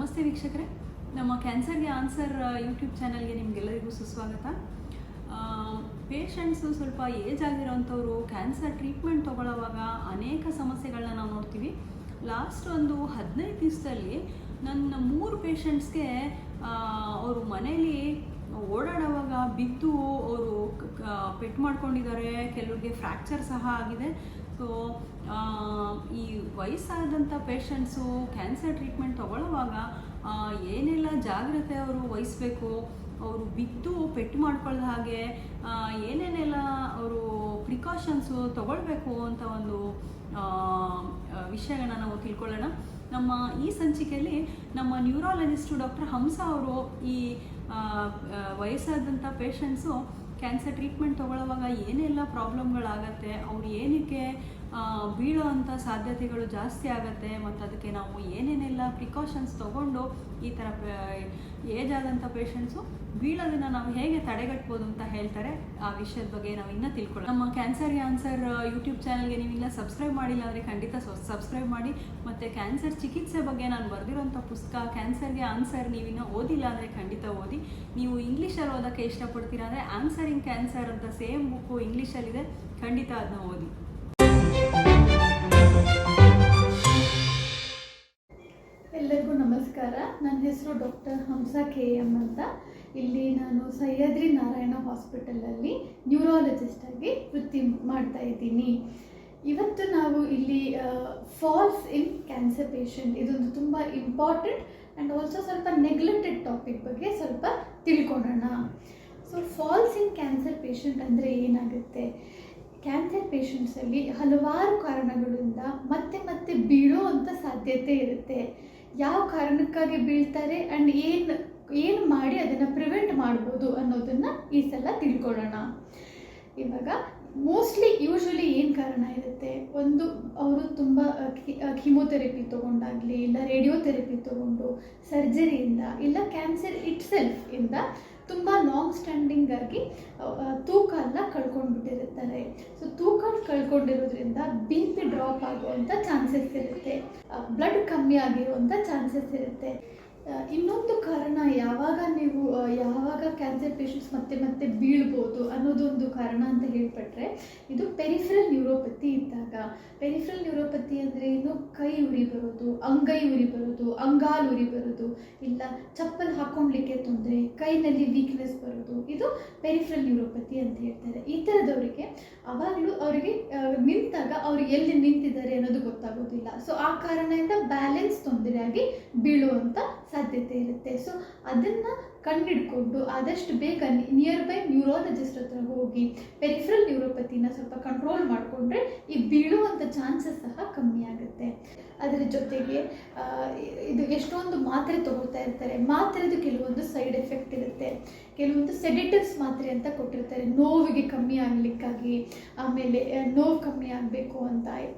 ನಮಸ್ತೆ ವೀಕ್ಷಕರೇ, ನಮ್ಮ ಕ್ಯಾನ್ಸರ್ಗೆ ಆನ್ಸರ್ ಯೂಟ್ಯೂಬ್ ಚಾನಲ್ಗೆ ನಿಮಗೆಲ್ಲರಿಗೂ ಸುಸ್ವಾಗತ. ಪೇಷಂಟ್ಸು ಸ್ವಲ್ಪ ಏಜ್ ಆಗಿರೋಂಥವ್ರು ಕ್ಯಾನ್ಸರ್ ಟ್ರೀಟ್ಮೆಂಟ್ ತೊಗೊಳ್ಳೋವಾಗ ಅನೇಕ ಸಮಸ್ಯೆಗಳನ್ನ ನಾವು ನೋಡ್ತೀವಿ. ಲಾಸ್ಟ್ ಒಂದು 15 ದಿವಸದಲ್ಲಿ ನನ್ನ 3 ಪೇಷಂಟ್ಸ್ಗೆ ಅವರು ಮನೇಲಿ ಓಡಾಡುವಾಗ ಬಿದ್ದು ಅವರು ಪೆಟ್ಟು ಮಾಡ್ಕೊಂಡಿದ್ದಾರೆ. ಕೆಲವ್ರಿಗೆ ಫ್ರ್ಯಾಕ್ಚರ್ ಸಹ ಆಗಿದೆ. ಸೊ ಈ ವಯಸ್ಸಾದಂಥ ಪೇಷಂಟ್ಸು ಕ್ಯಾನ್ಸರ್ ಟ್ರೀಟ್ಮೆಂಟ್ ತೊಗೊಳ್ಳೋವಾಗ ಏನೆಲ್ಲ ಜಾಗ್ರತೆ ಅವರು ವಹಿಸ್ಬೇಕು, ಅವರು ಬಿದ್ದು ಪೆಟ್ಟು ಮಾಡ್ಕೊಳ್ಳೋ ಹಾಗೆ ಏನೇನೆಲ್ಲ ಅವರು ಪ್ರಿಕಾಷನ್ಸು ತೊಗೊಳ್ಬೇಕು ಅಂತ ಒಂದು ವಿಷಯಗಳನ್ನ ನಾವು ತಿಳ್ಕೊಳ್ಳೋಣ. ನಮ್ಮ ಈ ಸಂಚಿಕೆಯಲ್ಲಿ ನಮ್ಮ ನ್ಯೂರಾಲಜಿಸ್ಟು ಡಾಕ್ಟರ್ ಹಂಸ ಅವರು ಈ ವಯಸ್ಸಾದಂಥ ಪೇಷಂಟ್ಸು ಕ್ಯಾನ್ಸರ್ ಟ್ರೀಟ್ಮೆಂಟ್ ತೊಗೊಳ್ಳೋವಾಗ ಏನೆಲ್ಲ ಪ್ರಾಬ್ಲಮ್ಗಳಾಗತ್ತೆ, ಅವ್ರು ಏನಕ್ಕೆ ಬೀಳೋ ಅಂಥ ಸಾಧ್ಯತೆಗಳು ಜಾಸ್ತಿ ಆಗುತ್ತೆ, ಮತ್ತು ಅದಕ್ಕೆ ನಾವು ಏನೇನೆಲ್ಲ ಪ್ರಿಕಾಷನ್ಸ್ ತೊಗೊಂಡು ಈ ಥರ ಏಜ್ ಆದಂಥ ಪೇಷಂಟ್ಸು ಬೀಳೋದನ್ನು ನಾವು ಹೇಗೆ ತಡೆಗಟ್ಬೋದು ಅಂತ ಹೇಳ್ತಾರೆ. ಆ ವಿಷಯದ ಬಗ್ಗೆ ನಾವು ಇನ್ನೂ ತಿಳ್ಕೊಳ್ಳೋಣ. ನಮ್ಮ ಕ್ಯಾನ್ಸರ್ಗೆ ಆನ್ಸರ್ ಯೂಟ್ಯೂಬ್ ಚಾನಲ್ಗೆ ನೀವಿಲ್ಲ ಸಬ್ಸ್ಕ್ರೈಬ್ ಮಾಡಿಲ್ಲ ಅಂದರೆ ಖಂಡಿತ ಸಬ್ಸ್ಕ್ರೈಬ್ ಮಾಡಿ. ಮತ್ತು ಕ್ಯಾನ್ಸರ್ ಚಿಕಿತ್ಸೆ ಬಗ್ಗೆ ನಾನು ಬರೆದಿರೋಂಥ ಪುಸ್ತಕ ಕ್ಯಾನ್ಸರ್ಗೆ ಆನ್ಸರ್ ನೀವಿನ್ನೂ ಓದಿಲ್ಲ ಅಂದರೆ ಖಂಡಿತ ಓದಿ. ನೀವು ಇಂಗ್ಲೀಷಲ್ಲಿ ಓದೋಕ್ಕೆ ಇಷ್ಟಪಡ್ತೀರಾ ಅಂದರೆ ಆನ್ಸರಿಂಗ್ ಕ್ಯಾನ್ಸರ್ ಅಂತ ಸೇಮ್ ಬುಕ್ಕು ಇಂಗ್ಲೀಷಲ್ಲಿದೆ, ಖಂಡಿತ ಅದನ್ನ ಓದಿ. ಎಲ್ಲರಿಗೂ ನಮಸ್ಕಾರ. ನನ್ನ ಹೆಸರು ಡಾಕ್ಟರ್ ಹಂಸ KM ಅಂತ. ಇಲ್ಲಿ ನಾನು ಸಹ್ಯಾದ್ರಿ ನಾರಾಯಣ ಹಾಸ್ಪಿಟಲಲ್ಲಿ ನ್ಯೂರಾಲಜಿಸ್ಟ್ ಆಗಿ ವೃತ್ತಿ ಮಾಡ್ತಾ ಇದ್ದೀನಿ. ಇವತ್ತು ನಾವು ಇಲ್ಲಿ ಫಾಲ್ಸ್ ಇನ್ ಕ್ಯಾನ್ಸರ್ ಪೇಷಂಟ್, ಇದೊಂದು ತುಂಬ ಇಂಪಾರ್ಟೆಂಟ್ ಆ್ಯಂಡ್ ಆಲ್ಸೋ ಸ್ವಲ್ಪ ನೆಗ್ಲೆಕ್ಟೆಡ್ ಟಾಪಿಕ್ ಬಗ್ಗೆ ಸ್ವಲ್ಪ ತಿಳ್ಕೊಳ್ಳೋಣ. So falls in cancer patient ಅಂದರೆ ಏನಾಗುತ್ತೆ? ಕ್ಯಾನ್ಸರ್ ಪೇಷಂಟ್ಸಲ್ಲಿ ಹಲವಾರು ಕಾರಣಗಳಿಂದ ಮತ್ತೆ ಮತ್ತೆ ಬೀಳೋ ಅಂಥ ಸಾಧ್ಯತೆ ಇರುತ್ತೆ. ಯಾವ ಕಾರಣಕ್ಕಾಗಿ ಬೀಳ್ತಾರೆ ಆ್ಯಂಡ್ ಏನು ಮಾಡಿ ಅದನ್ನು ಪ್ರಿವೆಂಟ್ ಮಾಡ್ಬೋದು ಅನ್ನೋದನ್ನು ಈ ಸಲ ತಿಳ್ಕೊಳ್ಳೋಣ. ಇವಾಗ ಯೂಶ್ವಲಿ ಏನು ಕಾರಣ ಇರುತ್ತೆ? ಒಂದು ಅವರು ತುಂಬ ಕೀಮೋಥೆರಪಿ ತೊಗೊಂಡಾಗಲಿ, ಇಲ್ಲ ರೇಡಿಯೋಥೆರಪಿ ತೊಗೊಂಡು, ಸರ್ಜರಿಯಿಂದ, ಇಲ್ಲ ಕ್ಯಾನ್ಸರ್ ಇಟ್ಸೆಲ್ಫ್ ಇಂದ ತುಂಬ ಲಾಂಗ್ ಸ್ಟ್ಯಾಂಡಿಂಗ್ ಆಗಿ ತೂಕ ಎಲ್ಲ ಕಳ್ಕೊಂಡ್ಬಿಟ್ಟಿರ್ತಾರೆ. ಸೊ ತೂಕ ಕಳ್ಕೊಂಡಿರೋದ್ರಿಂದ BP ಡ್ರಾಪ್ ಆಗುವಂಥ ಚಾನ್ಸಸ್ ಇರುತ್ತೆ, ಬ್ಲಡ್ ಕಮ್ಮಿ ಆಗಿರುವಂಥ ಚಾನ್ಸಸ್ ಇರುತ್ತೆ. ಇನ್ನೊಂದು ಕಾರಣ, ಯಾವಾಗ ಕ್ಯಾನ್ಸರ್ ಪೇಷಂಟ್ಸ್ ಮತ್ತೆ ಬೀಳ್ಬೋದು ಅನ್ನೋದೊಂದು ಕಾರಣ ಅಂತ ಹೇಳ್ಬಿಟ್ರೆ, ಇದು ಪೆರಿಫೆರಲ್ ನ್ಯೂರೋಪತಿ ಇದ್ದಾಗ. ಪೆರಿಫೆರಲ್ ನ್ಯೂರೋಪತಿ ಅಂದರೆ ಏನು? ಕೈ ಉರಿ ಬರೋದು, ಅಂಗೈ ಉರಿ ಬರೋದು, ಅಂಗಾಲು ಉರಿ ಬರೋದು, ಇಲ್ಲ ಚಪ್ಪಲ್ ಹಾಕ್ಕೊಳ್ಲಿಕ್ಕೆ ತೊಂದರೆ, ಕೈನಲ್ಲಿ ವೀಕ್ನೆಸ್ ಬರೋದು, ಇದು ಪೆರಿಫೆರಲ್ ನ್ಯೂರೋಪತಿ ಅಂತ ಹೇಳ್ತಾರೆ. ಈ ಥರದವರಿಗೆ ಅವಾಗಲೂ ಅವರಿಗೆ ನಿಂತಾಗ ಅವ್ರು ಎಲ್ಲಿ ನಿಂತಿದ್ದಾರೆ ಅನ್ನೋದು ಗೊತ್ತಾಗೋದಿಲ್ಲ. ಸೊ ಆ ಕಾರಣದಿಂದ ಬ್ಯಾಲೆನ್ಸ್ ತೊಂದರೆಯಾಗಿ ಬೀಳುವಂಥ ಸಾಧ್ಯತೆ ಇರುತ್ತೆ. ಸೊ ಅದನ್ನು ಕಂಡಿಡ್ಕೊಂಡು ಆದಷ್ಟು ಬೇಗ ನಿಯರ್ ಬೈ ನ್ಯೂರಾಲಜಿಸ್ಟ್ ಹತ್ರ ಹೋಗಿ ಪೆರಿಫೆರಲ್ ನ್ಯೂರೋಪತಿನ ಸ್ವಲ್ಪ ಕಂಟ್ರೋಲ್ ಮಾಡಿಕೊಂಡ್ರೆ ಈ ಬೀಳುವಂಥ ಚಾನ್ಸಸ್ ಸಹ ಕಮ್ಮಿ ಆಗುತ್ತೆ. ಅದರ ಜೊತೆಗೆ ಇದು ಎಷ್ಟೊಂದು ಮಾತ್ರೆ ತಗೊಳ್ತಾ ಇರ್ತಾರೆ. ಮಾತ್ರೆದು ಕೆಲವೊಂದು ಸೈಡ್ ಎಫೆಕ್ಟ್ ಇರುತ್ತೆ. ಕೆಲವೊಂದು ಸೆಡೆಟಿವ್ಸ್ ಮಾತ್ರೆ ಅಂತ ಕೊಟ್ಟಿರ್ತಾರೆ, ನೋವಿಗೆ ಕಮ್ಮಿ ಆಗಲಿಕ್ಕಾಗಿ, ಆಮೇಲೆ ನೋವು ಕಮ್ಮಿ ಆಗಬೇಕು ಅಂತ.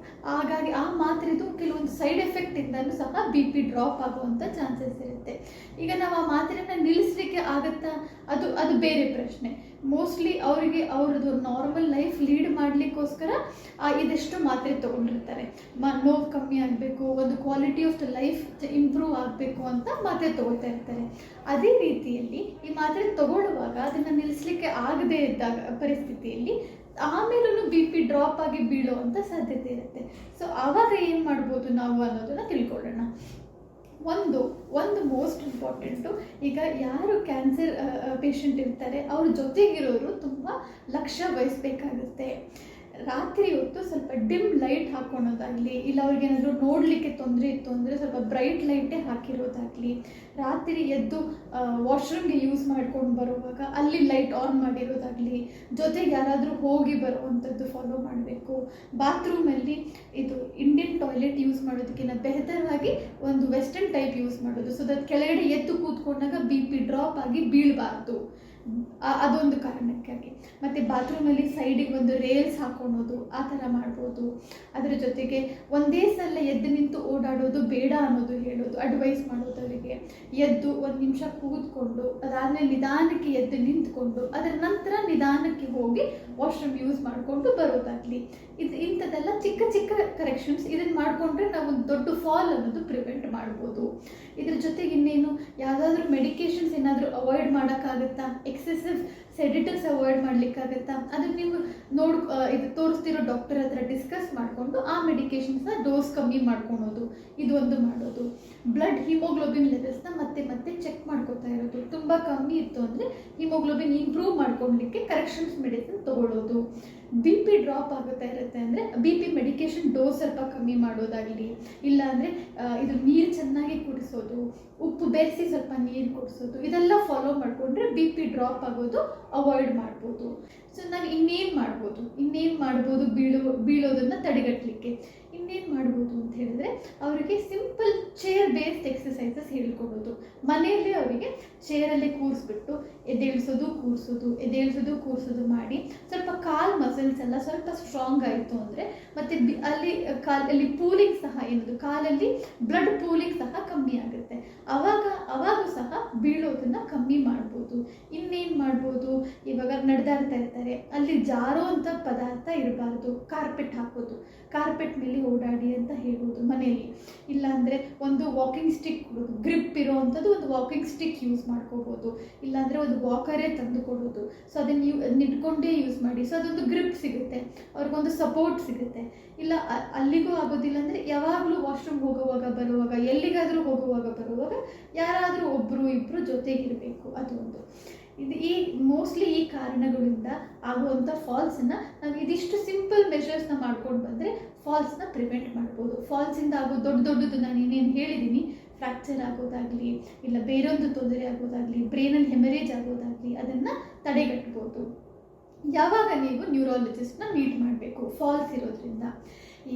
ಹಾಗಾಗಿ ಆ ಮಾತ್ರೆದು ಕೆಲವೊಂದು ಸೈಡ್ ಎಫೆಕ್ಟಿಂದನೂ ಸಹ BP ಡ್ರಾಪ್ ಆಗುವಂಥ ಚಾನ್ಸಸ್ ಇರುತ್ತೆ. ಈಗ ನಾವು ಆ ಮಾತ್ರೆನ ನಿಲ್ಲಿಸಲಿಕ್ಕೆ ಆಗುತ್ತಾ? ಅದು ಬೇರೆ ಪ್ರಶ್ನೆ. ಮೋಸ್ಟ್ಲಿ ಅವರಿಗೆ ಅವ್ರದ್ದು ನಾರ್ಮಲ್ ಲೈಫ್ ಲೀಡ್ ಮಾಡಲಿಕ್ಕೋಸ್ಕರ ಇದೆಷ್ಟು ಮಾತ್ರೆ ತೊಗೊಂಡಿರ್ತಾರೆ. ನೋವು ಕಮ್ಮಿ ಆಗಬೇಕು, ಒಂದು quality of the life improve ಆಗಬೇಕು ಅಂತ ಮಾತ್ರೆ ತೊಗೊಳ್ತಾ ಇರ್ತಾರೆ. ಅದೇ ರೀತಿಯಲ್ಲಿ ಈ ಮಾತ್ರೆ ತಗೊಳ್ಳುವಾಗ ಅದನ್ನು ನಿಲ್ಲಿಸಲಿಕ್ಕೆ ಆಗದೇ ಇದ್ದಾಗ ಪರಿಸ್ಥಿತಿಯಲ್ಲಿ ಆಮೇಲೂ BP ಡ್ರಾಪ್ ಆಗಿ ಬೀಳುವಂಥ ಸಾಧ್ಯತೆ ಇರುತ್ತೆ. ಸೊ ಆವಾಗ ಏನು ಮಾಡ್ಬೋದು ನಾವು ಅನ್ನೋದನ್ನು ತಿಳ್ಕೊಳ್ಳೋಣ. ಒಂದು ಮೋಸ್ಟ್ ಇಂಪಾರ್ಟೆಂಟು, ಈಗ ಯಾರು ಕ್ಯಾನ್ಸರ್ ಪೇಷಂಟ್ ಇರ್ತಾರೆ ಅವ್ರ ಜೊತೆಗಿರೋರು ತುಂಬ ಲಕ್ಷ್ಯ ವಹಿಸಬೇಕಾಗುತ್ತೆ. ರಾತ್ರಿ ಹೊತ್ತು ಸ್ವಲ್ಪ ಡಿಮ್ ಲೈಟ್ ಹಾಕ್ಕೊಳೋದಾಗಲಿ, ಇಲ್ಲ ಅವ್ರಿಗೇನಾದರೂ ನೋಡಲಿಕ್ಕೆ ತೊಂದರೆ ಇತ್ತು ಅಂದರೆ ಸ್ವಲ್ಪ ಬ್ರೈಟ್ ಲೈಟೇ ಹಾಕಿರೋದಾಗಲಿ, ರಾತ್ರಿ ಎದ್ದು ವಾಶ್ರೂಮ್ಗೆ ಯೂಸ್ ಮಾಡ್ಕೊಂಡು ಬರುವಾಗ ಅಲ್ಲಿ ಲೈಟ್ ಆನ್ ಮಾಡಿರೋದಾಗಲಿ, ಜೊತೆಗೆ ಯಾರಾದರೂ ಹೋಗಿ ಬರುವಂಥದ್ದು ಫಾಲೋ ಮಾಡಬೇಕು. ಬಾತ್ರೂಮಲ್ಲಿ ಇದು ಇಂಡಿಯನ್ ಟಾಯ್ಲೆಟ್ ಯೂಸ್ ಮಾಡೋದಕ್ಕಿಂತ ಬೆಹತರಾಗಿ ಒಂದು ವೆಸ್ಟರ್ನ್ ಟೈಪ್ ಯೂಸ್ ಮಾಡೋದು, ಸೊ ದಟ್ ಕೆಳಗಡೆ ಎದ್ದು ಕೂತ್ಕೊಂಡಾಗ BP ಡ್ರಾಪ್ ಆಗಿ ಬೀಳಬಾರ್ದು. ಅದೊಂದು ಕಾರಣಕ್ಕಾಗಿ. ಮತ್ತು ಬಾತ್ರೂಮಲ್ಲಿ ಸೈಡಿಗೆ ಒಂದು ರೇಲ್ಸ್ ಹಾಕೊಳ್ಳೋದು, ಆ ಥರ ಮಾಡ್ಬೋದು. ಅದರ ಜೊತೆಗೆ ಒಂದೇ ಸಲ ಎದ್ದು ನಿಂತು ಓಡಾಡೋದು ಬೇಡ ಅನ್ನೋದು ಹೇಳೋದು, ಅಡ್ವೈಸ್ ಮಾಡೋದು ಅವರಿಗೆ. ಎದ್ದು ಒಂದು ನಿಮಿಷ ಕೂತ್ಕೊಂಡು ಅದಾದಮೇಲೆ ನಿಧಾನಕ್ಕೆ ಎದ್ದು ನಿಂತ್ಕೊಂಡು ಅದರ ನಂತರ ನಿಧಾನಕ್ಕೆ ಹೋಗಿ ವಾಶ್ರೂಮ್ ಯೂಸ್ ಮಾಡಿಕೊಂಡು ಬರೋದಾಗಲಿ, ಇಂಥದ್ದೆಲ್ಲ ಚಿಕ್ಕ ಚಿಕ್ಕ ಕರೆಕ್ಷನ್ಸ್ ಇದನ್ನು ಮಾಡಿಕೊಂಡ್ರೆ ನಾವು ಒಂದು ದೊಡ್ಡ ಫಾಲ್ ಅನ್ನೋದು ಪ್ರಿವೆಂಟ್ ಮಾಡ್ಬೋದು. ಇದ್ರ ಜೊತೆಗೆ ಇನ್ನೇನು ಯಾವುದಾದ್ರೂ ಮೆಡಿಕೇಶನ್ಸ್ ಏನಾದರೂ ಅವಾಯ್ಡ್ ಮಾಡೋಕ್ಕಾಗುತ್ತಾ, ಎಕ್ಸೆಸಿವ್ ಸೆಡಿಟಿವ್ಸ್ ಅವಾಯ್ಡ್ ಮಾಡಲಿಕ್ಕಾಗತ್ತಾ, ಅದನ್ನು ನೀವು ಇದು ತೋರಿಸ್ತಿರೋ ಡಾಕ್ಟರ್ ಹತ್ರ ಡಿಸ್ಕಸ್ ಮಾಡಿಕೊಂಡು ಆ ಮೆಡಿಕೇಶನ್ಸ್ನ ಡೋಸ್ ಕಮ್ಮಿ ಮಾಡ್ಕೊಳೋದು, ಇದು ಒಂದು ಮಾಡೋದು. ಬ್ಲಡ್ ಹಿಮೋಗ್ಲೋಬಿನ್ ಲೆವೆಲ್ಸ್ನ ಮತ್ತೆ ಮತ್ತೆ ಚೆಕ್ ಮಾಡ್ಕೊತಾ ಇರೋದು, ತುಂಬ ಕಮ್ಮಿ ಇತ್ತು ಅಂದರೆ ಹಿಮೋಗ್ಲೋಬಿನ್ ಇಂಪ್ರೂವ್ ಮಾಡ್ಕೊಳ್ಲಿಕ್ಕೆ ಕರೆಕ್ಷನ್ಸ್ ಮೆಡಿಸಿನ್ ತೊಗೊಳ್ಳೋದು. ಬಿ ಪಿ ಡ್ರಾಪ್ ಆಗುತ್ತಾ ಇರುತ್ತೆ ಅಂದರೆ ಬಿ ಪಿ ಮೆಡಿಕೇಶನ್ ಡೋಸ್ ಸ್ವಲ್ಪ ಕಮ್ಮಿ ಮಾಡೋದಾಗಲಿ, ಇಲ್ಲಾಂದರೆ ಇದು ನೀರು ಚೆನ್ನಾಗಿ ಕುಡಿಸೋದು, ಉಪ್ಪು ಬೆರೆಸಿ ಸ್ವಲ್ಪ ನೀರು ಕುಡಿಸೋದು, ಇದೆಲ್ಲ ಫಾಲೋ ಮಾಡಿಕೊಂಡ್ರೆ ಬಿ ಪಿ ಡ್ರಾಪ್ ಆಗೋದು ಅವಾಯ್ಡ್ ಮಾಡ್ಬೋದು. ಸೊ ನಾವು ಇನ್ನೇನು ಮಾಡ್ಬೋದು ಬೀಳೋದನ್ನು ತಡೆಗಟ್ಟಲಿಕ್ಕೆ ಇನ್ನೇನು ಮಾಡ್ಬೋದು ಅಂತ ಹೇಳಿದ್ರೆ ಅವರಿಗೆ ಸಿಂಪಲ್ ಚೇರ್ ಬೇಸ್ಡ್ ಎಕ್ಸಸೈಸಸ್ ಹೇಳ್ಕೊಡೋದು. ಮನೆಯಲ್ಲೇ ಅವರಿಗೆ ಚೇರಲ್ಲೇ ಕೂರಿಸ್ಬಿಟ್ಟು ಎದ್ದೇಳಿಸೋದು ಕೂರಿಸೋದು ಮಾಡಿ ಸ್ವಲ್ಪ ಕಾಲ್ ಮಸಲ್ಸ್ ಎಲ್ಲ ಸ್ವಲ್ಪ ಸ್ಟ್ರಾಂಗ್ ಆಯಿತು ಅಂದರೆ ಮತ್ತು ಅಲ್ಲಿ ಪೂಲಿಂಗ್ ಸಹ ಏನದು ಕಾಲಲ್ಲಿ ಬ್ಲಡ್ ಪೂಲಿಂಗ್ ಸಹ ಕಮ್ಮಿ ಆಗುತ್ತೆ. ಅವಾಗೂ ಸಹ ಬೀಳೋದನ್ನು ಕಮ್ಮಿ ಮಾಡ್ಬೋದು. ಇನ್ನೇನು ಮಾಡ್ಬೋದು, ಇವಾಗ ನಡೆದಾಡ್ತಾ ಇರ್ತಾರೆ ಅಲ್ಲಿ ಜಾರೋ ಅಂಥ ಪದಾರ್ಥ ಇರಬಾರ್ದು, ಕಾರ್ಪೆಟ್ ಹಾಕೋದು, ಕಾರ್ಪೆಟ್ ಮೇಲೆ ಓಡಾಡಿ ಅಂತ ಹೇಳ್ಬೋದು ಮನೆಯಲ್ಲಿ. ಇಲ್ಲಾಂದರೆ ಒಂದು ವಾಕಿಂಗ್ ಸ್ಟಿಕ್ ಕೊಡೋದು, ಗ್ರಿಪ್ ಇರೋ ಅಂಥದ್ದು ಒಂದು ವಾಕಿಂಗ್ ಸ್ಟಿಕ್ ಯೂಸ್ ಮಾಡ್ಕೋಬೋದು, ಇಲ್ಲಾಂದರೆ ಒಂದು ವಾಕರೇ ತಂದು ಕೊಡೋದು. ಸೊ ಅದನ್ನು ನಿಡ್ಕೊಂಡೇ ಯೂಸ್ ಮಾಡಿ, ಸೊ ಅದೊಂದು ಗ್ರಿಪ್ ಸಿಗುತ್ತೆ, ಅವ್ರಿಗೊಂದು ಸಪೋರ್ಟ್ ಸಿಗುತ್ತೆ. ಇಲ್ಲ ಅಲ್ಲಿಗೂ ಆಗೋದಿಲ್ಲ ಅಂದರೆ ಯಾವಾಗಲೂ ವಾಶ್ರೂಮ್ ಹೋಗುವಾಗ ಬರುವಾಗ ಎಲ್ಲಿಗಾದರೂ ಹೋಗುವಾಗ ಬರುವಾಗ ಯಾರಾದರೂ ಒಬ್ಬರು ಇಬ್ಬರು ಜೊತೆಗಿರಬೇಕು, ಅದು ಒಂದು. ಮೋಸ್ಟ್ಲಿ ಈ ಕಾರಣಗಳಿಂದ ಆಗುವಂಥ ಫಾಲ್ಸನ್ನು ನಾವು ಇದಿಷ್ಟು ಸಿಂಪಲ್ ಮೆಷರ್ಸ್ನ ಮಾಡ್ಕೊಂಡು ಬಂದರೆ ಫಾಲ್ಸ್ನ ಪ್ರಿವೆಂಟ್ ಮಾಡ್ಬೋದು. ಫಾಲ್ಸಿಂದ ಆಗೋ ದೊಡ್ಡದು ನಾನು ಏನೇನು ಹೇಳಿದ್ದೀನಿ, ಫ್ರ್ಯಾಕ್ಚರ್ ಆಗೋದಾಗಲಿ, ಇಲ್ಲ ಬೇರೊಂದು ತೊಂದರೆ ಆಗೋದಾಗಲಿ, ಬ್ರೈನಲ್ಲಿ ಹೆಮರೇಜ್ ಆಗೋದಾಗಲಿ, ಅದನ್ನು ತಡೆಗಟ್ಬೋದು. ಯಾವಾಗ ನೀವು ನ್ಯೂರಾಲಜಿಸ್ಟ್ನ ಮೀಟ್ ಮಾಡಬೇಕು ಫಾಲ್ಸ್ ಇರೋದ್ರಿಂದ?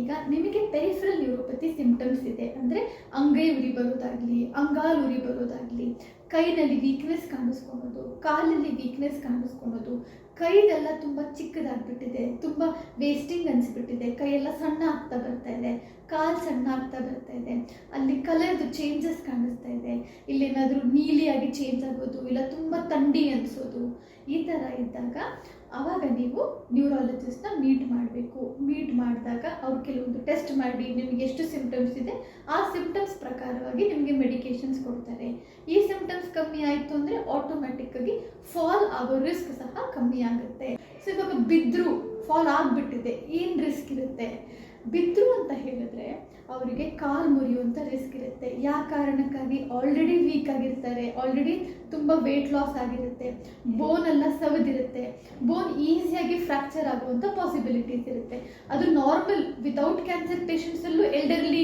ಈಗ ನಿಮಗೆ ಪೆರಿಫರಲ್ ನ್ಯೂರೋಪತಿ ಸಿಂಪ್ಟಮ್ಸ್ ಇದೆ ಅಂದರೆ ಅಂಗೈ ಉರಿ ಬರೋದಾಗಲಿ, ಅಂಗಾಲು ಉರಿ ಬರೋದಾಗಲಿ, ಕೈನಲ್ಲಿ ವೀಕ್ನೆಸ್ ಕಾಣಿಸ್ಕೊಳೋದು, ಕಾಲಲ್ಲಿ ವೀಕ್ನೆಸ್ ಕಾಣಿಸ್ಕೊಳೋದು, ಕೈದೆಲ್ಲ ತುಂಬ ಚಿಕ್ಕದಾಗ್ಬಿಟ್ಟಿದೆ, ತುಂಬ ವೇಸ್ಟಿಂಗ್ ಅನಿಸ್ಬಿಟ್ಟಿದೆ, ಕೈಯೆಲ್ಲ ಸಣ್ಣ ಆಗ್ತಾ ಬರ್ತಾ ಇದೆ, ಕಾಲು ಸಣ್ಣ ಆಗ್ತಾ ಬರ್ತಾ ಇದೆ, ಅಲ್ಲಿ ಕಲರ್ದು ಚೇಂಜಸ್ ಕಾಣಿಸ್ತಾ ಇದೆ, ಇಲ್ಲೇನಾದರೂ ನೀಲಿಯಾಗಿ ಚೇಂಜ್ ಆಗೋದು, ಇಲ್ಲ ತುಂಬ ಥಂಡಿ ಅನಿಸೋದು, ಈ ಥರ ಇದ್ದಾಗ ಆವಾಗ ನೀವು ನ್ಯೂರಾಲಜಿಸ್ಟ್ನ ಮೀಟ್ ಮಾಡಬೇಕು. ಮೀಟ್ ಮಾಡಿದಾಗ ಅವ್ರು ಕೆಲವೊಂದು ಟೆಸ್ಟ್ ಮಾಡಿ ನಿಮಗೆ ಎಷ್ಟು ಸಿಂಪ್ಟಮ್ಸ್ ಇದೆ ಆ ಸಿಂಪ್ಟಮ್ಸ್ ಪ್ರಕಾರವಾಗಿ ನಿಮಗೆ ಮೆಡಿಕೇಶನ್ಸ್ ಕೊಡ್ತಾರೆ. ಈ ಸಿಂಪ್ಟಮ್ಸ್ ಕಮ್ಮಿ ಆಯಿತು ಅಂದರೆ ಆಟೋಮ್ಯಾಟಿಕ್ಕಾಗಿ ಫಾಲ್ ಆಗೋ ರಿಸ್ಕ್ ಸಹ ಕಮ್ಮಿ ಆಗುತ್ತೆ. ಸೊ ಇವಾಗ ಬಿದ್ದರೂ ಫಾಲ್ ಆಗಿಬಿಟ್ಟಿದೆ, ಏನು ರಿಸ್ಕ್ ಇರುತ್ತೆ? ಬಿದ್ದರು ಅಂತ ಹೇಳಿದ್ರೆ ಅವರಿಗೆ ಕಾಲು ಮುರಿಯುವಂಥ ರಿಸ್ಕ್ ಇರುತ್ತೆ. ಯಾವ ಕಾರಣಕ್ಕಾಗಿ? ಆಲ್ರೆಡಿ ವೀಕ್ ಆಗಿರ್ತಾರೆ, ಆಲ್ರೆಡಿ ತುಂಬ ವೇಟ್ ಲಾಸ್ ಆಗಿರುತ್ತೆ, ಬೋನೆಲ್ಲ ಸವದಿರುತ್ತೆ, ಬೋನ್ ಈಸಿಯಾಗಿ ಫ್ರ್ಯಾಕ್ಚರ್ ಆಗುವಂಥ ಪಾಸಿಬಿಲಿಟೀಸ್ ಇರುತ್ತೆ. ಅದು ನಾರ್ಮಲ್ ವಿತೌಟ್ ಕ್ಯಾನ್ಸರ್ ಪೇಷಂಟ್ಸಲ್ಲೂ ಎಲ್ಡರ್ಲಿ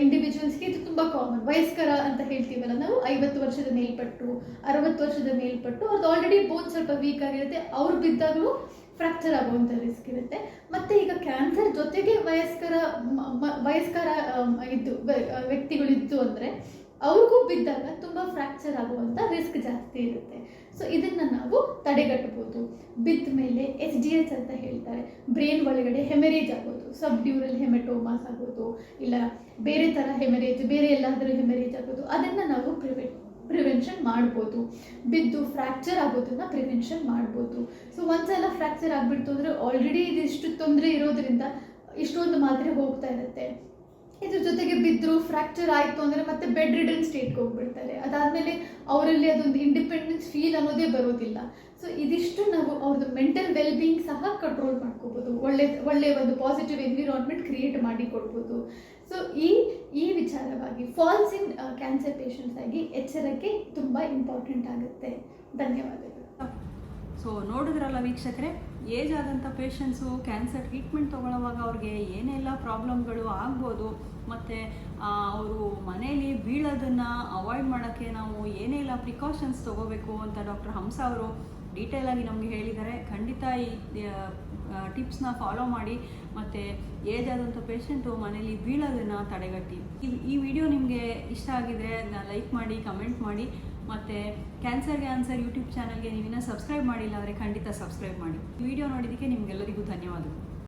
ಇಂಡಿವಿಜುವಲ್ಸ್ಗೆ ಇದು ತುಂಬ ಕಾಮನ್. ವಯಸ್ಕರ ಅಂತ ಹೇಳ್ತೀವಲ್ಲ ನಾವು, 50 ವರ್ಷದ ಮೇಲ್ಪಟ್ಟು 60 ವರ್ಷದ ಮೇಲ್ಪಟ್ಟು ಅವ್ರದ್ದು ಆಲ್ರೆಡಿ ಬೋನ್ ಸ್ವಲ್ಪ ವೀಕ್ ಆಗಿರುತ್ತೆ, ಅವ್ರು ಬಿದ್ದಾಗಲೂ ಫ್ರ್ಯಾಕ್ಚರ್ ಆಗುವಂಥ ರಿಸ್ಕ್ ಇರುತ್ತೆ. ಮತ್ತು ಈಗ ಕ್ಯಾನ್ಸರ್ ಜೊತೆಗೆ ವಯಸ್ಕರ ವ್ಯಕ್ತಿಗಳಿತ್ತು ಅಂದರೆ ಅವ್ರಿಗೂ ಬಿದ್ದಾಗ ತುಂಬ ಫ್ರ್ಯಾಕ್ಚರ್ ಆಗುವಂಥ ರಿಸ್ಕ್ ಜಾಸ್ತಿ ಇರುತ್ತೆ. ಸೊ ಇದನ್ನು ನಾವು ತಡೆಗಟ್ಟಬಹುದು. ಬಿದ್ದ ಮೇಲೆ SDH ಅಂತ ಹೇಳ್ತಾರೆ, ಬ್ರೈನ್ ಒಳಗಡೆ ಹೆಮರೇಜ್ ಆಗೋದು, ಸಬ್ ಡ್ಯೂರಲ್ ಹೆಮೆಟೋಮಾಸ್ ಆಗೋದು, ಇಲ್ಲ ಬೇರೆ ಥರ ಹೆಮರೇಜ್, ಬೇರೆ ಎಲ್ಲಾದರೂ ಹೆಮರೇಜ್ ಆಗೋದು, ಅದನ್ನು ನಾವು ಪ್ರಿವೆನ್ಷನ್ ಮಾಡ್ಬೋದು. ಬಿದ್ದು ಫ್ರ್ಯಾಕ್ಚರ್ ಆಗೋದನ್ನು ಪ್ರಿವೆನ್ಷನ್ ಮಾಡ್ಬೋದು. ಸೊ ಒಂದ್ಸಲ ಫ್ರ್ಯಾಕ್ಚರ್ ಆಗಿಬಿಡ್ತು ಅಂದರೆ ಆಲ್ರೆಡಿ ಇದಿಷ್ಟು ತೊಂದರೆ ಇರೋದ್ರಿಂದ ಇಷ್ಟೊಂದು ಮಾತ್ರೆ ಹೋಗ್ತಾ ಇರುತ್ತೆ. ಇದ್ರ ಜೊತೆಗೆ ಬಿದ್ದರು ಫ್ರ್ಯಾಕ್ಚರ್ ಆಯಿತು ಅಂದರೆ ಮತ್ತೆ ಬೆಡ್ ರಿಡನ್ ಸ್ಟೇಟ್ಗೆ ಹೋಗ್ಬಿಡ್ತಾರೆ. ಅದಾದಮೇಲೆ ಅವರಲ್ಲಿ ಅದೊಂದು ಇಂಡಿಪೆಂಡೆನ್ಸ್ ಫೀಲ್ ಅನ್ನೋದೇ ಬರೋದಿಲ್ಲ. ಸೊ ಇದಿಷ್ಟು ನಾವು ಅವ್ರದ್ದು ಮೆಂಟಲ್ ವೆಲ್ಬೀಯಿಂಗ್ ಸಹ ಕಂಟ್ರೋಲ್ ಮಾಡ್ಕೋಬೋದು, ಒಳ್ಳೆ ಒಂದು ಪಾಸಿಟಿವ್ ಎನ್ವಿರಾನ್ಮೆಂಟ್ ಕ್ರಿಯೇಟ್ ಮಾಡಿ ಕೊಡ್ಬೋದು. ಸೊ ಈ ವಿಚಾರವಾಗಿ ಫಾಲ್ಸ್ ಇನ್ ಕ್ಯಾನ್ಸರ್ ಪೇಷಂಟ್ಸ್ ಆಗಿ ಎಚ್ಚರಿಕೆ ತುಂಬ ಇಂಪಾರ್ಟೆಂಟ್ ಆಗುತ್ತೆ. ಧನ್ಯವಾದಗಳು. ಸೊ ನೋಡಿದ್ರಲ್ಲ ವೀಕ್ಷಕರೇ, ಏಜ್ ಆದಂಥ ಪೇಷಂಟ್ಸು ಕ್ಯಾನ್ಸರ್ ಟ್ರೀಟ್ಮೆಂಟ್ ತೊಗೊಳ್ಳೋವಾಗ ಅವ್ರಿಗೆ ಏನೆಲ್ಲ ಪ್ರಾಬ್ಲಮ್ಗಳು ಆಗ್ಬೋದು, ಮತ್ತು ಅವರು ಮನೇಲಿ ಬೀಳೋದನ್ನು ಅವಾಯ್ಡ್ ಮಾಡೋಕ್ಕೆ ನಾವು ಏನೆಲ್ಲ ಪ್ರಿಕಾಷನ್ಸ್ ತೊಗೋಬೇಕು ಅಂತ ಡಾಕ್ಟರ್ ಹಂಸ ಅವರು ಡೀಟೇಲಾಗಿ ನಮಗೆ ಹೇಳಿದ್ದಾರೆ. ಖಂಡಿತ ಈ ಟಿಪ್ಸ್ನ ಫಾಲೋ ಮಾಡಿ ಮತ್ತು ಏಜ್ ಆದಂಥ ಪೇಷಂಟು ಮನೇಲಿ ಬೀಳೋದನ್ನು ತಡೆಗಟ್ಟಿ. ಈ ವಿಡಿಯೋ ನಿಮಗೆ ಇಷ್ಟ ಆಗಿದರೆ ಲೈಕ್ ಮಾಡಿ, ಕಮೆಂಟ್ ಮಾಡಿ, ಮತ್ತು ಕ್ಯಾನ್ಸರ್ಗೆ ಆನ್ಸರ್ ಯೂಟ್ಯೂಬ್ ಚಾನಲ್ಗೆ ನೀವಿನ್ನೂ ಸಬ್ಸ್ಕ್ರೈಬ್ ಮಾಡಿಲ್ಲ ಅಂದರೆ ಖಂಡಿತ ಸಬ್ಸ್ಕ್ರೈಬ್ ಮಾಡಿ. ವಿಡಿಯೋ ನೋಡಿದ್ದಕ್ಕೆ ನಿಮಗೆಲ್ಲರಿಗೂ ಧನ್ಯವಾದಗಳು.